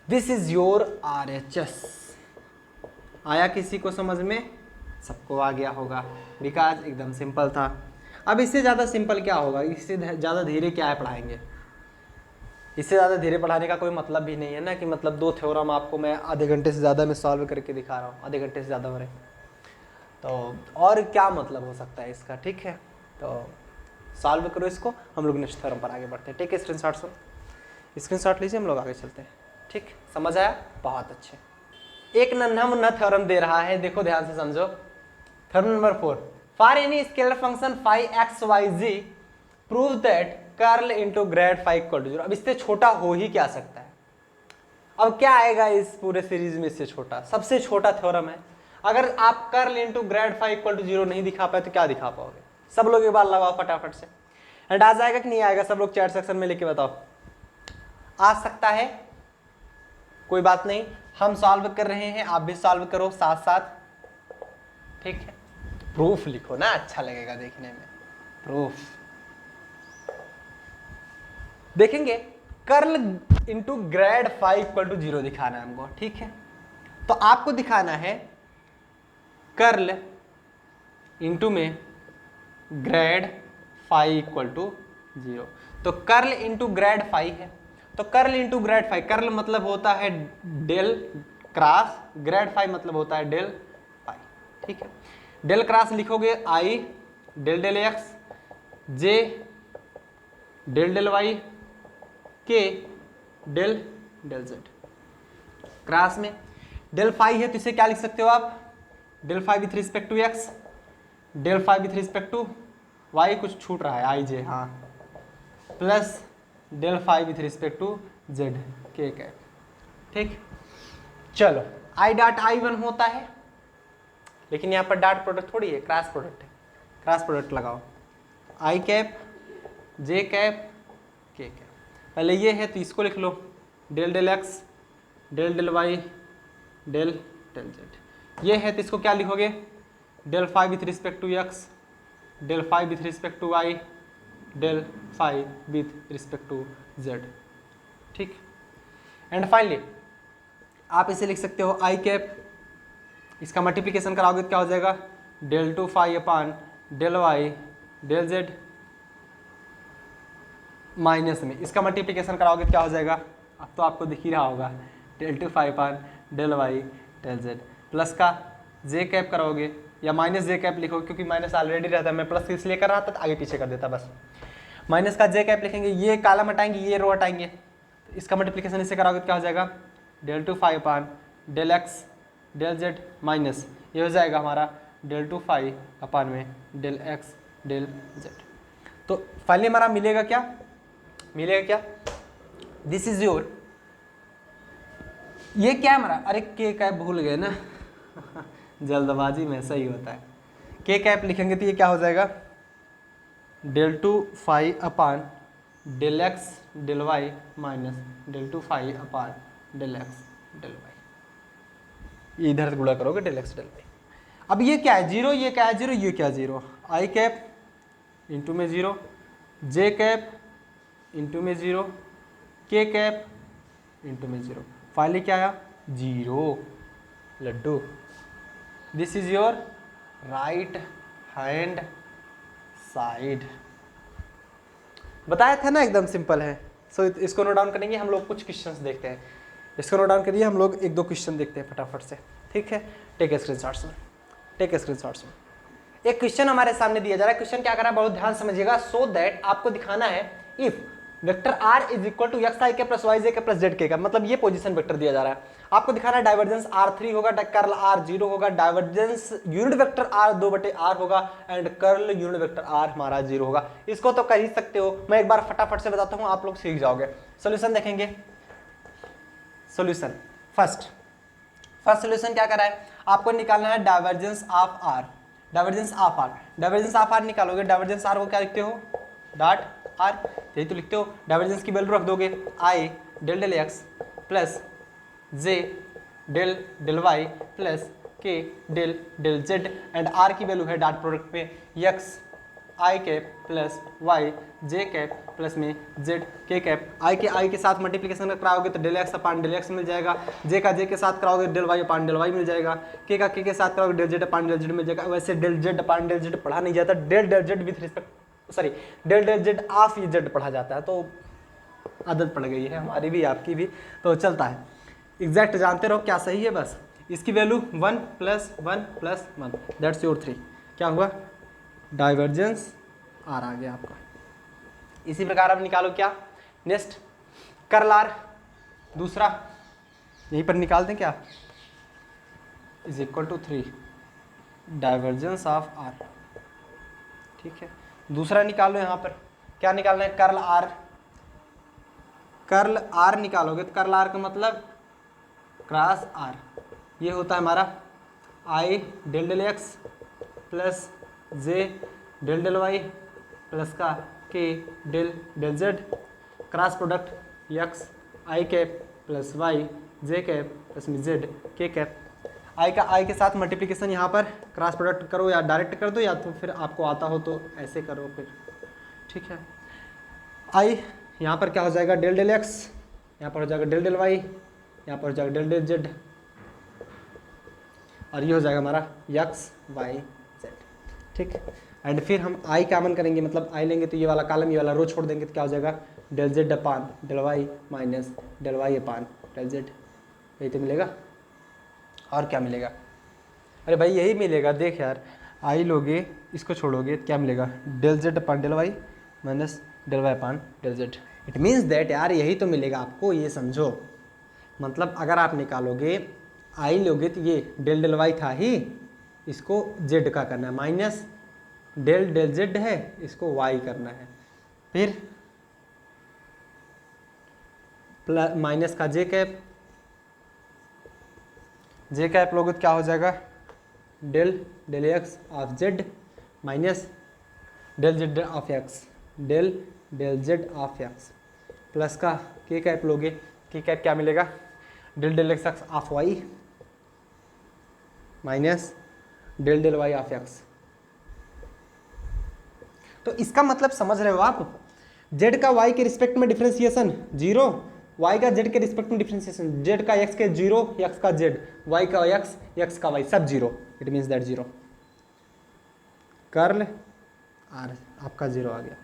This is your RHS। आया किसी को समझ में? सबको आ गया होगा, बिकॉज एकदम सिंपल था। अब इससे ज़्यादा सिंपल क्या होगा, इससे ज़्यादा धीरे क्या है पढ़ाएंगे, इससे ज़्यादा धीरे पढ़ाने का कोई मतलब भी नहीं है ना, कि मतलब 2 थ्योरम आपको मैं आधे घंटे से ज़्यादा में सॉल्व करके दिखा रहा हूँ, आधे घंटे से ज़्यादा हो रहे, तो और क्या मतलब हो सकता है इसका। ठीक है, तो सॉल्व करो इसको, हम लोग नेक्स्ट थ्योरम पर आगे बढ़ते हैं। ठीक है, स्क्रीनशॉट लीजिए, हम लोग आगे चलते हैं। ठीक, समझ आया? बहुत अच्छे। एक नन्हा मुन्ना थ्योरम दे रहा है, देखो ध्यान से समझो। Theorem number 4, for any scalar function phi x y z prove that curl into grad phi equal to 0। अब इससे छोटा हो ही क्या सकता है? अब क्या आएगा इस पूरे सीरीज में इससे छोटा? सबसे छोटा थ्योरम है। अगर आप curl into grad phi equal to 0 नहीं दिखा पाए तो क्या दिखा पाओगे? सब लोग एक बार लगाओ फटाफट से, एंड आ जाएगा कि नहीं आएगा? सब लोग चैट सेक्शन में लिख के बताओ। आ सकता है, कोई बात नहीं, हम सॉल्व कर रहे हैं, आप भी सॉल्व करो साथ साथ। ठीक है, प्रूफ लिखो ना, अच्छा लगेगा देखने में। प्रूफ देखेंगे, curl into grad phi equal to 0 दिखाना है हमको। ठीक है, तो आपको दिखाना है कर्ल इंटू में ग्रेड फाई इक्वल टू 0। तो कर्ल इंटू ग्रेड फाई है, तो curl into grad phi, curl मतलब होता है डेल क्रॉस, ग्रेड फाई मतलब होता है डेल फाई। ठीक है, डेल क्रॉस लिखोगे i del del x j del del y k del del Z. Cross में डेल फाई है तो इसे क्या लिख सकते हो आप, del phi with respect to x, del phi with respect to y, कुछ छूट रहा है आई जे, हाँ, plus del phi with respect to z के कैप। ठीक, चलो आई डॉट आई वन होता है, लेकिन यहाँ पर डॉट प्रोडक्ट थोड़ी है, क्रॉस प्रोडक्ट है। क्रॉस प्रोडक्ट लगाओ, आई कैप जे कैप के कैप। पहले ये है तो इसको लिख लो, del del x del del Y del del Z. ये है तो इसको क्या लिखोगे, del phi with respect to x del phi with respect to Y del phi with respect to Z. ठीक, एंड फाइनली आप इसे लिख सकते हो आई कैप, इसका मल्टीप्लिकेशन कराओगे तो क्या हो जाएगा, del two phi upon del Y del z, minus में इसका मल्टीप्लिकेशन कराओगे तो क्या हो जाएगा, अब तो आपको दिख ही रहा होगा, del two phi upon del Y del z, plus का जे कैप करोगे या माइनस जे कैप लिखोगे, क्योंकि माइनस ऑलरेडी रहता है, मैं प्लस इसलिए कर रहा था तो आगे पीछे कर देता बस। माइनस का जे कैप लिखेंगे, ये कॉलम हटाएंगे ये रो हटाएंगे, तो इसका मल्टीप्लिकेशन इससे कराओगे तो क्या हो जाएगा, del two phi upon del x del z minus ये हो जाएगा हमारा डेल टू फाई अपान में डेल एक्स डेल जेड। तो फाइनली हमारा मिलेगा क्या, मिलेगा क्या, दिस इज योर, ये क्या है हमारा, अरे के कैप भूल गए ना जल्दबाजी में सही होता है, के कैप लिखेंगे तो ये क्या हो जाएगा, del two phi upon del x del y minus del two phi upon del x del y, इधर गुणा करोगे डेल एक्स डेल वाई। अब ये क्या है जीरो, ये क्या है जीरो, ये क्या है जीरो, आई कैप इंटू में जीरो, जे कैप इंटू में जीरो, के कैप इंटू में जीरो, फाइनली क्या आया जीरो। लड्डू, this is your right hand side. बताया था ना एकदम सिंपल है। सो इसको नोट डाउन करेंगे हम लोग, कुछ क्वेश्चंस देखते हैं। इसको नोट डाउन करिए, हम लोग एक दो क्वेश्चन देखते हैं फटाफट से, ठीक है। टेक स्क्रीनशॉट्स में, टेक स्क्रीनशॉट्स में। एक क्वेश्चन हमारे सामने दिया जा रहा है, क्वेश्चन क्या कर रहा है बहुत ध्यान समझिएगा। सो दैट आपको दिखाना है if vector R is equal to X I K plus Y जे के प्लस जेड के का, मतलब ये पोजीशन वेक्टर दिया जा रहा है। आपको दिखाना है डाइवर्जेंस R3 होगा, कर्ल R 0 होगा, divergence unit vector R 2/R होगा and curl unit vector R हमारा 0 होगा। इसको तो कर ही सकते हो, मैं एक बार फटाफट से बताता हूँ, आप लोग सीख जाओगे। सोल्यूशन देखेंगे। सोल्यूशन फर्स्ट सोल्यूशन क्या कर रहा है, आपको निकालना है divergence of R, divergence of R, divergence of R निकालोगे, डाइवर्जेंस R को क्या लिखते हो डॉट R, यही तो लिखते हो। डाइवर्जेंस की वैल्यू रख दोगे I del del x plus J del del Y plus के del del Z and R की वैल्यू है डॉट प्रोडक्ट में एक्स आई कैप प्लस वाई जे कैप प्लस में जेड के कैप। आई के साथ मल्टीप्लिकेशन कराओगे तो del x upon del X मिल जाएगा, जे का जे के साथ कराओगे del Y upon del Y मिल जाएगा, के का के साथ कराओगे del z upon del Z मिल जाएगा। वैसे del z upon del z पढ़ा नहीं जाता, del del z with respect sorry del del z of E z पढ़ा जाता है, तो आदत पड़ गई है हमारी भी आपकी भी, तो चलता है। एग्जैक्ट जानते रहो क्या सही है बस। इसकी वैल्यू 1 + 1 + 1 दैट्स योर 3, क्या हुआ डाइवर्जेंस आर आ गया आपका। इसी प्रकार अब निकालो क्या नेक्स्ट कर्ल आर, दूसरा यहीं पर निकाल दें क्या, is equal to 3 divergence of r, ठीक है। दूसरा निकालो यहाँ पर, क्या निकालना है कर्ल आर, कर्ल आर निकालोगे तो कर्ल आर का मतलब क्रॉस आर, ये होता है हमारा I del del x plus J del del Y plus का K del del Z, cross product X आई कैप प्लस वाई जे कैप प्लस में जेड के कैप। आई के साथ मल्टीप्लिकेशन यहाँ पर क्रॉस प्रोडक्ट करो या डायरेक्ट कर दो, या तो फिर आपको आता हो तो ऐसे करो फिर, ठीक है। आई यहाँ पर क्या हो जाएगा डेल डेल एक्स, यहाँ पर हो जाएगा डेल डेल वाई, यहाँ पर हो जाएगा डेल डेल जेड, और ये हो जाएगा हमारा एक्स वाई जेड, ठीक है। एंड फिर हम आई कॉमन करेंगे, मतलब आई लेंगे तो ये वाला कॉलम ये वाला रो छोड़ देंगे तो क्या हो जाएगा del z upon del y minus del Y upon del z, यही तो मिलेगा और क्या मिलेगा। अरे भाई यही मिलेगा, देख यार आई लोगे इसको छोड़ोगे क्या मिलेगा del z upon del y minus del Y upon del z. It means that यार यही तो मिलेगा आपको, ये समझो। मतलब अगर आप निकालोगे आई लोगे तो ये डेल डेल वाई था ही, इसको जेड का करना है, माइनस डेल डेल जेड है इसको वाई करना है, फिर प्लस माइनस का जे कैप लोगे तो क्या हो जाएगा del del x of z minus del z of x del del z of x plus का के कैप लोगे, के कैप क्या मिलेगा del del x of y minus del del y of x. तो इसका मतलब समझ रहे हो आप, जेड का वाई के रिस्पेक्ट में डिफरेंशिएशन 0, वाई का जेड के रिस्पेक्ट में डिफरेंशिएशन, जेड का एक्स के 0, एक्स का जेड, वाई का एक्स, एक्स का वाई सब 0, it means that 0 curl r आपका 0 आ गया।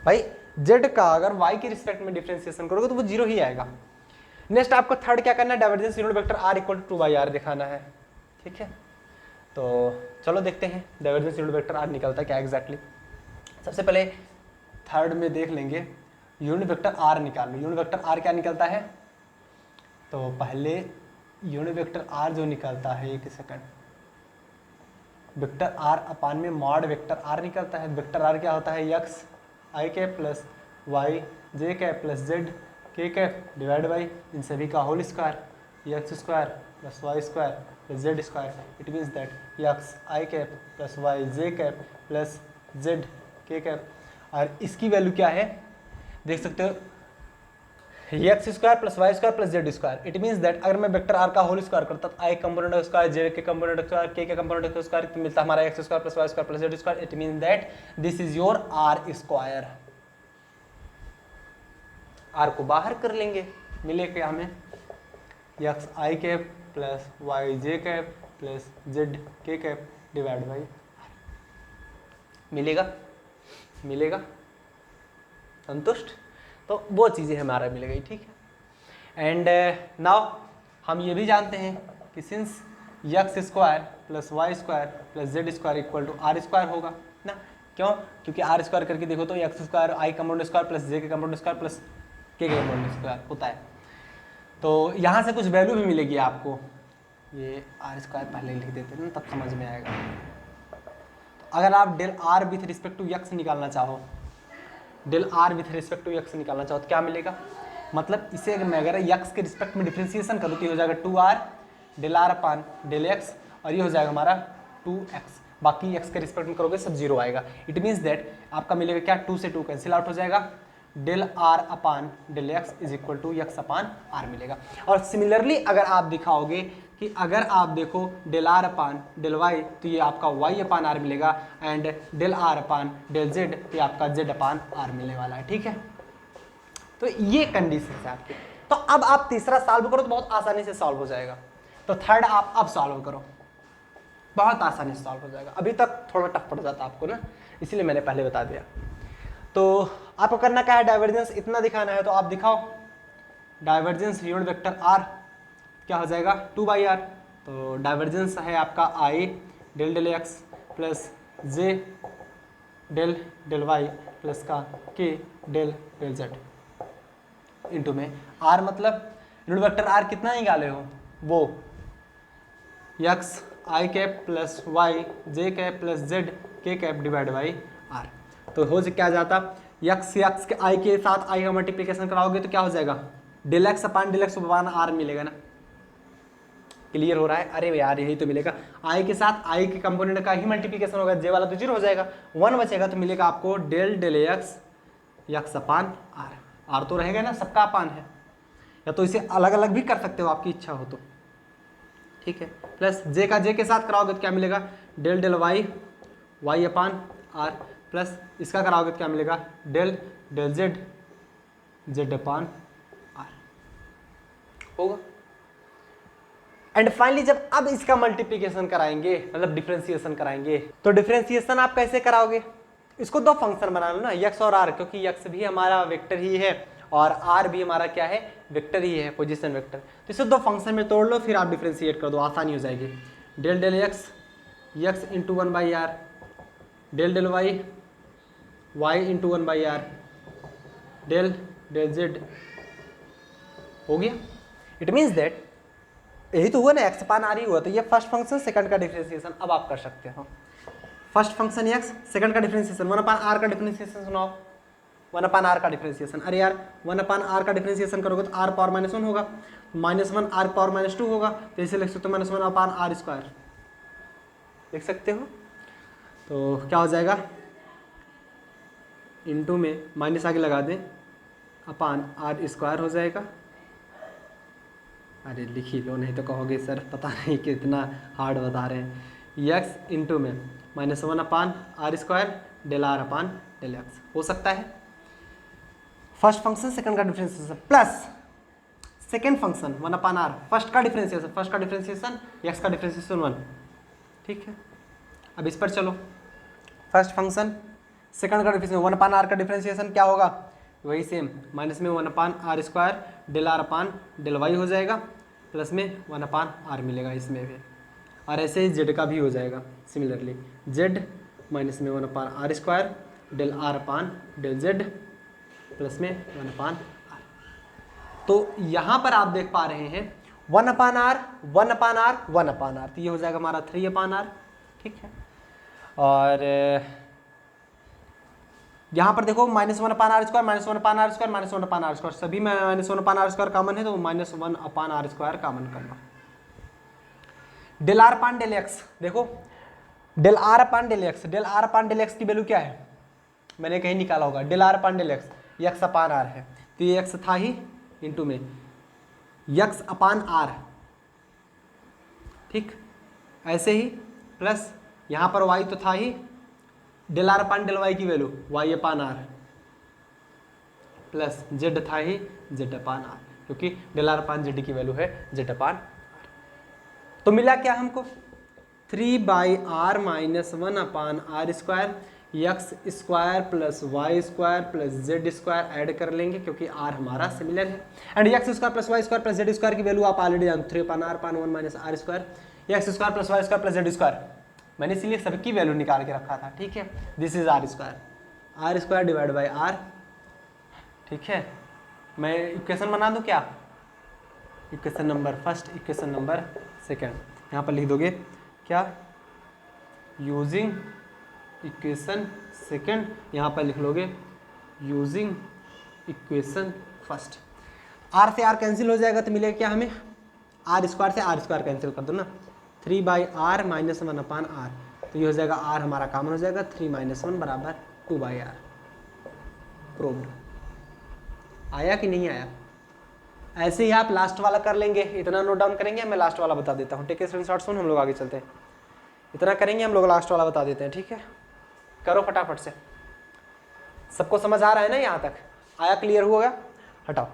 भाई जेड का अगर वाई के रिस्पेक्ट में डिफरेंशिएशन करोगे तो वो 0 ही आएगा। नेक्स्ट आपको थर्ड क्या करना है, divergence unit vector r equal to 2/r दिखाना है, ठीक है। तो चलो देखते हैं डाइवर्जेंस यूनिट वेक्टर आर निकलता है क्या एग्जैक्टली। सबसे पहले थर्ड में देख लेंगे, यूनिट वेक्टर आर निकाल लो। यूनिट वेक्टर आर क्या निकलता है, तो पहले यूनिट वेक्टर आर जो निकलता है, एक सेकंड, वेक्टर आर अपान में मॉड वेक्टर आर निकलता है। वेक्टर आर क्या होता है एक्स आई कैप प्लस वाई जे कैप प्लस जेड के कैप डिवाइड बाई इन सभी का whole square x square plus y square plus z square. It means that x I cap plus Y J cap plus z के cap. और इसकी value क्या है देख सकते हो, x square plus y square plus z square. It means that अगर मैं वेक्टर आर का होल स्क्वायर करता तो आई कंपोनेंट स्क्वायर, जेड के component square, k component square मिलता हमारा x square plus y square plus z square. It means that this is your r square. R को बाहर कर लेंगे, मिलेगा हमें एक्स आई कैप प्लस वाई जे कैप प्लस जेड के कैप डिवाइड बाई मिलेगा संतुष्ट। तो वो चीज़ें हमारा मिल गई, ठीक है। एंड नाउ हम ये भी जानते हैं कि since x square plus y square plus z square equal to r square होगा ना। क्यों? क्योंकि आर स्क्वायर करके देखो तो x square i compound square plus j के compound square plus k compound square होता है। तो यहाँ से कुछ वैल्यू भी मिलेगी आपको। ये आर स्क्वायर पहले लिख देते हैं ना, तब समझ में आएगा। तो अगर आप del r with respect to x निकालना चाहो, del r with respect to x निकालना चाहो तो क्या मिलेगा, मतलब इसे अगर एक्स के रिस्पेक्ट में डिफ्रेंसिएशन करो तो हो जाएगा 2r del r upon del x, और ये हो जाएगा हमारा 2x। बाकी एक्स के रिस्पेक्ट में करोगे सब जीरो आएगा। इट मीन्स दैट आपका मिलेगा क्या, 2 से 2 कैंसिल आउट हो जाएगा, del r upon del x is equal to x upon r मिलेगा। और सिमिलरली अगर आप दिखाओगे कि अगर आप देखो del r upon del y तो ये आपका वाई अपान आर मिलेगा, and del r upon del Z ये आपका जेड अपान आर मिलने वाला है, ठीक है। तो ये कंडीशन है आपकी। तो अब आप तीसरा सॉल्व करो तो बहुत आसानी से सॉल्व हो जाएगा। तो थर्ड आप अब सॉल्व करो, बहुत आसानी से सॉल्व हो जाएगा। अभी तक थोड़ा टफ पड़ जाता आपको ना, इसीलिए मैंने पहले बता दिया। तो आपको करना क्या है, डाइवर्जेंस इतना दिखाना है तो आप दिखाओ। डाइवर्जेंस यूनिट वेक्टर आर क्या हो जाएगा 2/r। तो डाइवर्जेंस है आपका आई डेल डेल एक्स प्लस जे डेल डेल वाई प्लस का K del del Z into में आर, मतलब यूनिट वेक्टर आर कितना निकाले हो वो एक्स आई कैप प्लस वाई जे कैप प्लस जेड के कैप डिवाइड बाई आर। तो हो क्या जाता, एक्स के आई के साथ आई का मल्टीप्लिकेशन कराओगे तो क्या हो जाएगा, del x upon del x upon r मिलेगा ना। क्लियर हो रहा है? अरे यार यही तो मिलेगा, आई के साथ आई के कंपोनेंट का ही मल्टीप्लिकेशन होगा, जे वाला तो जीरो हो जाएगा, 1 बचेगा तो मिलेगा आपको del del x upon r. R तो रहेगा ना, सबका अपान है, या तो इसे अलग अलग भी कर सकते हो आपकी इच्छा हो तो, ठीक है। प्लस जे का जे के साथ कराओगे तो क्या मिलेगा, del del Y upon r, plus इसका कराओगे तो क्या मिलेगा, del del z upon r होगा। एंड फाइनली जब अब इसका मल्टीप्लिकेशन कराएंगे, मतलब डिफरेंशिएशन कराएंगे, तो डिफरेंशिएशन आप कैसे कराओगे, इसको दो फंक्शन बना लो ना, एक्स और आर, क्योंकि एक्स भी हमारा वेक्टर ही है और आर भी हमारा क्या है, वेक्टर ही है, पोजीशन वेक्टर। तो इसे दो फंक्शन में तोड़ लो, फिर आप डिफरेंशिएट कर दो, आसानी हो जाएगी। Del del x into 1/r, del del y into 1/r, del del z हो गया। इट मीन्स दैट यही तो हुआ ना, एक्स अपान आर ही हुआ। तो ये फर्स्ट फंक्शन सेकंड का डिफरेंशिएशन अब आप कर सकते हो। फर्स्ट फंक्शन एक्स, सेकंड का डिफरेंशिएशन 1/r का डिफरेंशिएशन सुनाओ, 1/r का डिफरेंशिएशन। अरे यार 1/r का डिफरेंशिएशन करोगे तो r पावर -1 होगा, -1 r पावर -2 होगा, तो इसे लिख सकते हो -1/r², लिख सकते हो। तो क्या हो जाएगा, इनटू में माइनस आगे लगा दें, अपान r² हो जाएगा। अरे लिख ही लो, नहीं तो कहोगे सर पता नहीं कितना हार्ड बता रहे हैं। x इंटू में -1/r² del r upon del x हो सकता है। फर्स्ट फंक्शन सेकंड का differentiation plus second function 1/r, first का डिफरेंशिएशन x का डिफरेंशिएशन 1, ठीक है। अब इस पर चलो, फर्स्ट फंक्शन सेकंड का डिफरेंशिएशन 1/r का डिफरेंशिएशन क्या होगा, वही सेम, माइनस में 1/r² del r upon del Y हो जाएगा, प्लस में 1/r मिलेगा इसमें भी, और ऐसे ही z का भी हो जाएगा सिमिलरली, z माइनस में 1/r² del r upon del z plus में 1/r। तो यहाँ पर आप देख पा रहे हैं 1/r 1/r 1/r, तो ये हो जाएगा हमारा 3/r, ठीक है। और यहाँ पर देखो -1/r² -1/r² सभी में -1/r² कॉमन है, तो -1/r² कॉमन कर लो। Del r upon del x, देखो del r upon del x की वैल्यू क्या है, मैंने कहीं निकाला होगा, del r upon del x, x upon r है, तो ये एक्स था ही, इंटू में यक्स अपान आर, ठीक, ऐसे ही प्लस यहाँ पर वाई तो था ही, del r upon del y की value y upon r, plus z था ही, जेड अपान आर, क्योंकि डेल आर अपान जेड की वैल्यू है जेड अपान आर। तो मिला क्या हमको, 3/r minus 1 upon r square, x square plus y square plus z square add कर लेंगे क्योंकि आर हमारा सिमिलर है, and x square plus y square plus z square की वैल्यू आप ऑलरेडी जानते, 3/r/1 minus r square, x square plus y square plus z square, मैंने इसलिए सबकी वैल्यू निकाल के रखा था, ठीक है। This is r square divide by r, ठीक है। मैं इक्वेशन बना दूं क्या, equation number first, equation number second, यहाँ पर लिख दोगे क्या, यूजिंग इक्वेशन सेकेंड, यहाँ पर लिख लोगे यूजिंग इक्वेशन फर्स्ट। आर से आर कैंसिल हो जाएगा तो मिलेगा क्या हमें, आर स्क्वायर से आर स्क्वायर कैंसिल कर दो ना, 3/r माइनस 1 अपान आर, तो ये हो जाएगा आर हमारा कॉमन हो जाएगा, 3 - 1 बराबर 2/r। प्रूव्ड। आया कि नहीं आया, ऐसे ही आप लास्ट वाला कर लेंगे, इतना नोट डाउन करेंगे, मैं लास्ट वाला बता देता हूँ, टेक ए स्क्रीनशॉट, सुन हम लोग आगे चलते हैं, इतना करेंगे हम लोग लास्ट वाला बता देते हैं, ठीक है। करो फटाफट से, सबको समझ आ रहा है ना, यहाँ तक आया, क्लियर हो गया, हटाओ,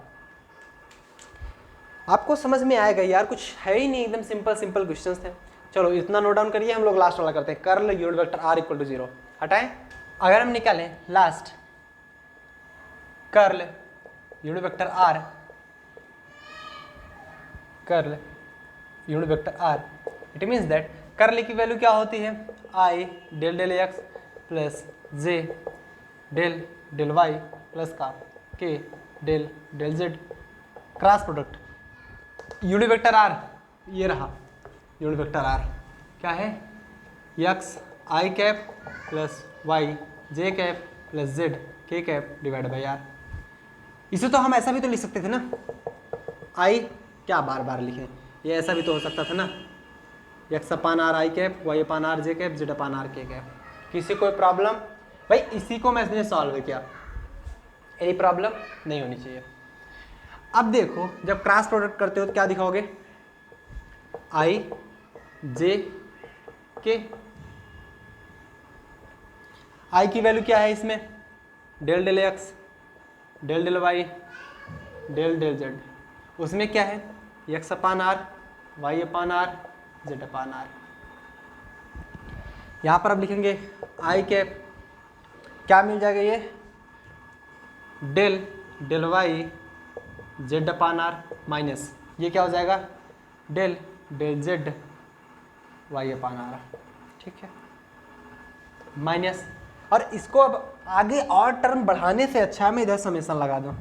आपको समझ में आएगा यार, कुछ है ही नहीं, एकदम सिंपल सिंपल क्वेश्चंस थे। चलो इतना नोट डाउन करिए, हम लोग लास्ट वाला करते हैं, कर्ल यूनिट वेक्टर r = 0 हटाएं। अगर हम निकालें last curl unit vector r, curl unit vector r, it means that curl की वैल्यू क्या होती है, i del del x plus j del del y plus का k del del z, cross product unit vector r, ये रहा unit vector r, क्या है, x i cap plus y j cap plus z k cap divide by r। इसे तो हम ऐसा भी तो लिख सकते थे ना, i क्या बार बार लिखें, ये ऐसा भी तो हो सकता था ना, x upon r i cap, y upon r j cap, z upon r k cap. किसी कोई प्रॉब्लम, भाई इसी को मैंने सॉल्व किया, एनी प्रॉब्लम नहीं होनी चाहिए। अब देखो जब क्रॉस प्रोडक्ट करते हो तो क्या दिखाओगे, i j k, i की वैल्यू क्या है इसमें, del del x del del y del del z, उसमें क्या है, x upon r, y upon r, z upon r. यहाँ पर अब लिखेंगे i कैप, क्या मिल जाएगा ये, del del y z upon r minus ये क्या हो जाएगा, del del z y upon r, ठीक है, माइनस। और इसको अब आगे और टर्म बढ़ाने से अच्छा मैं इधर समेशन लगा दूं,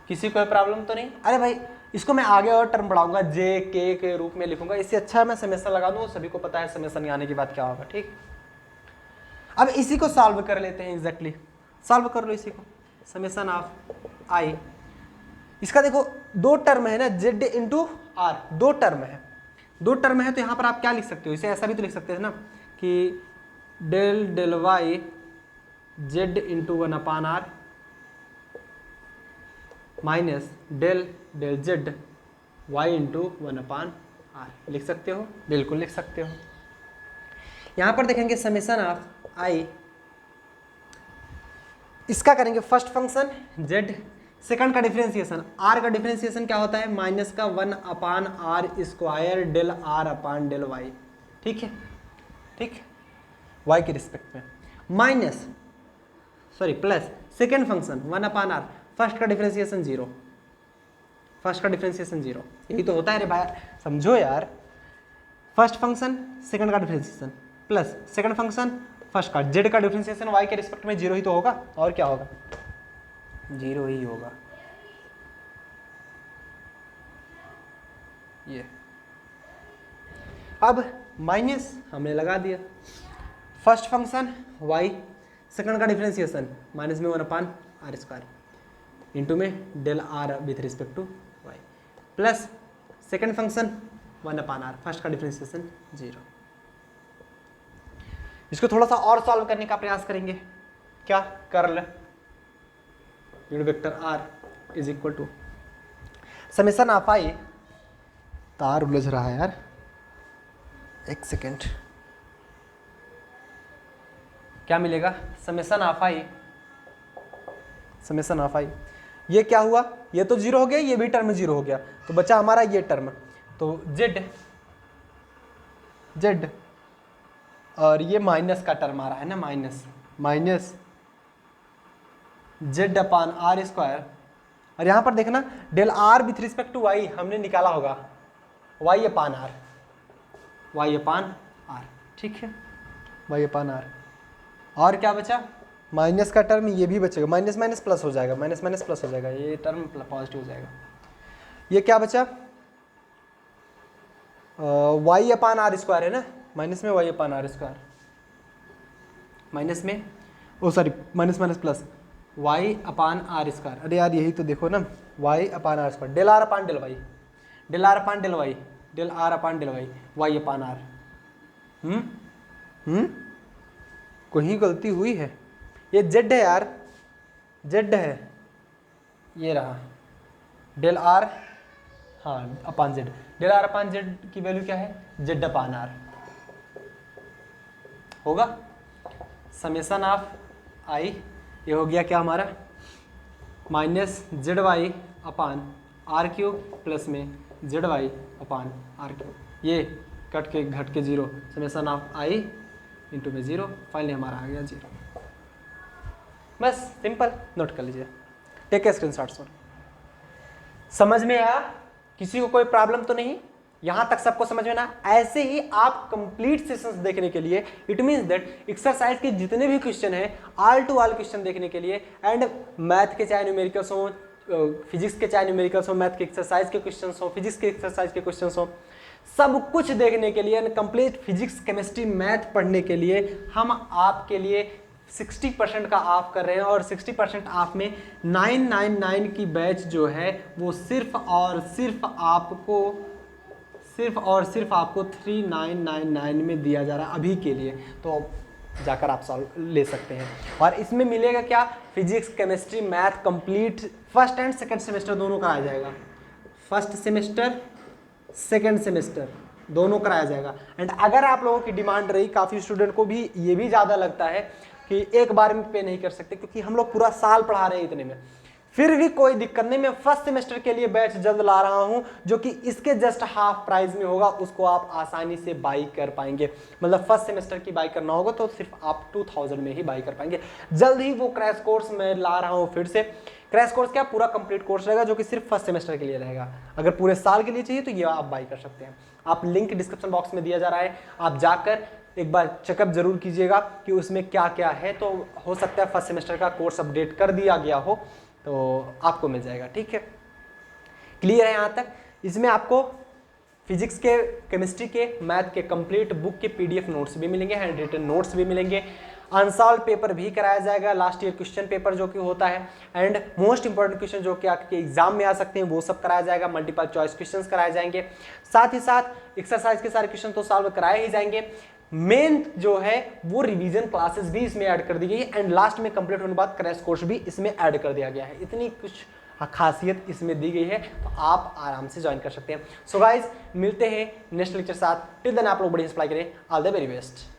किसी कोई प्रॉब्लम तो नहीं, अरे भाई इसको मैं आगे और टर्म बढ़ाऊंगा, जे के रूप में लिखूंगा, इससे अच्छा मैं समेशन लगा दूं, सभी को पता है समेशन आने के बाद क्या होगा, ठीक। अब इसी को सॉल्व कर लेते हैं, एग्जैक्टली सॉल्व कर लो इसी को, समेशन ऑफ आई, इसका देखो दो टर्म है ना, जेड इंटू आर, दो टर्म है, तो यहाँ पर आप क्या लिख सकते हो, इसे ऐसा भी तो लिख सकते हैं ना कि del del y z into 1 upon r minus del del z y into 1 upon r, लिख सकते हो, बिल्कुल लिख सकते हो। यहाँ पर देखेंगे समेशन ऑफ आई, इसका करेंगे फर्स्ट फंक्शन जेड, सेकंड का डिफरेंशिएशन, आर का डिफरेंशिएशन क्या होता है, माइनस का 1 upon r square del r upon del y, ठीक है, ठीक, वाई के रिस्पेक्ट में, minus sorry plus second function 1 upon r, first का डिफरेंशिएशन 0, फर्स्ट का डिफरेंशिएशन 0, यही तो होता है रे भाई, समझो यार, फर्स्ट फंक्शन सेकंड का differentiation plus second function first का, जेड का डिफरेंशिएशन वाई के रिस्पेक्ट में 0 ही तो होगा, और क्या होगा, 0 ही होगा। ये अब माइनस हमने लगा दिया, फर्स्ट फंक्शन y, सेकंड का डिफरेंशिएशन माइनस में 1 अपान आर स्क्वायर इंटू में del r with respect to y, plus second function 1 upon r, first का डिफरेंशिएशन 0। इसको थोड़ा सा और सॉल्व करने का प्रयास करेंगे, क्या, curl unit vector r is equal to summation of i, तार उलझ रहा है यार, एक सेकेंड, क्या मिलेगा, समेशन ऑफ i, ये क्या हुआ, ये तो जीरो हो गया, ये भी टर्म जीरो हो गया, तो बचा हमारा ये टर्म, तो z और ये माइनस का टर्म आ रहा है ना, minus z upon r square, और यहाँ पर देखना del r with respect to y हमने निकाला होगा y अपान आर, ठीक है, y अपान आर, और क्या बचा, माइनस का टर्म, ये भी बचेगा, माइनस माइनस प्लस हो जाएगा, माइनस माइनस प्लस हो जाएगा, ये टर्म पॉजिटिव हो जाएगा, ये क्या बचा, y अपान आर स्क्वायर है ना, माइनस में y upon r square, minus में oh sorry minus minus plus y upon r square, अरे यार यही तो देखो ना, y upon r square, del r upon del Y, del r upon del Y, del r upon del y, y upon r, कहीं गलती हुई है, ये z है यार, z है, ये रहा डेल आर, हाँ upon z, del r upon z की वैल्यू क्या है, z अपान आर होगा, समेशन ऑफ i, ये हो गया क्या हमारा, minus z y upon r cube plus में z y upon r cube, ये कट के घट के zero, summation of i into में जीरो, फाइनली हमारा आ गया जीरो, बस सिंपल, नोट कर लीजिए, टेक ए स्क्रीनशॉट। समझ में आया, किसी को कोई प्रॉब्लम तो नहीं, यहां तक सबको समझ में ना, ऐसे ही आप कंप्लीट सेशंस देखने के लिए, इट मींस दैट एक्सरसाइज के जितने भी क्वेश्चन हैं ऑल टू ऑल क्वेश्चन देखने के लिए, एंड मैथ के चाहे न्यूमेरिकल्स हो, फिजिक्स के चाहे न्यूमेरिकल्स हो, मैथ के एक्सरसाइज के क्वेश्चन हो, फिजिक्स के एक्सरसाइज के क्वेश्चन हो, सब कुछ देखने के लिए, कंप्लीट फिजिक्स केमिस्ट्री मैथ पढ़ने के लिए हम आपके लिए 60% का ऑफ कर रहे हैं, और 60% ऑफ में 999 की बैच जो है वो सिर्फ और सिर्फ आपको 3999 में दिया जा रहा है अभी के लिए, तो जाकर आप सॉल्व ले सकते हैं। और इसमें मिलेगा क्या, physics chemistry math complete first and second semester दोनों कराया जाएगा, फर्स्ट सेमेस्टर सेकंड सेमेस्टर दोनों कराया जाएगा। एंड अगर आप लोगों की डिमांड रही, काफ़ी स्टूडेंट को भी ये भी ज़्यादा लगता है कि एक बार में पे नहीं कर सकते, क्योंकि हम लोग पूरा साल पढ़ा रहे हैं इतने में, फिर भी कोई दिक्कत नहीं, मैं फर्स्ट सेमेस्टर के लिए बैच जल्द ला रहा हूं जो कि इसके जस्ट हाफ प्राइस में होगा, उसको आप आसानी से बाई कर पाएंगे। मतलब फर्स्ट सेमेस्टर की बाई करना होगा तो सिर्फ आप 2000 में ही बाई कर पाएंगे। जल्द ही वो क्रैश कोर्स मैं ला रहा हूं फिर से। क्रैश कोर्स क्या, पूरा कंप्लीट कोर्स रहेगा जो कि सिर्फ फर्स्ट सेमेस्टर के लिए रहेगा। अगर पूरे साल के लिए चाहिए तो ये आप बाई कर सकते हैं। आप लिंक डिस्क्रिप्शन बॉक्स में दिया जा रहा है, आप जाकर एक बार चेकअप जरूर कीजिएगा कि उसमें क्या क्या है, तो हो सकता है फर्स्ट सेमेस्टर का कोर्स अपडेट कर दिया गया हो तो आपको मिल जाएगा। ठीक है, क्लियर है यहाँ तक? इसमें आपको फिजिक्स के, केमिस्ट्री के, मैथ के कंप्लीट बुक के पीडीएफ नोट्स भी मिलेंगे, हैंड रिटन नोट्स भी मिलेंगे, अनसॉल्व पेपर भी कराया जाएगा, लास्ट ईयर क्वेश्चन पेपर जो कि होता है, एंड मोस्ट इंपॉर्टेंट क्वेश्चन जो कि आपके एग्जाम में आ सकते हैं वो सब कराया जाएगा, मल्टीपल चॉइस क्वेश्चंस कराए जाएंगे, साथ ही साथ एक्सरसाइज के सारे क्वेश्चन तो सॉल्व कराए ही जाएंगे। मेन जो है वो रिवीजन क्लासेस भी इसमें ऐड कर दी गई है, एंड लास्ट में कंप्लीट होने के बाद क्रैश कोर्स भी इसमें ऐड कर दिया गया है। इतनी कुछ खासियत इसमें दी गई है, तो आप आराम से ज्वाइन कर सकते हैं। सो गाइज, मिलते हैं नेक्स्ट लेक्चर साथ। टिल देन आप लोग बड़ी सप्लाई करें। All the very best.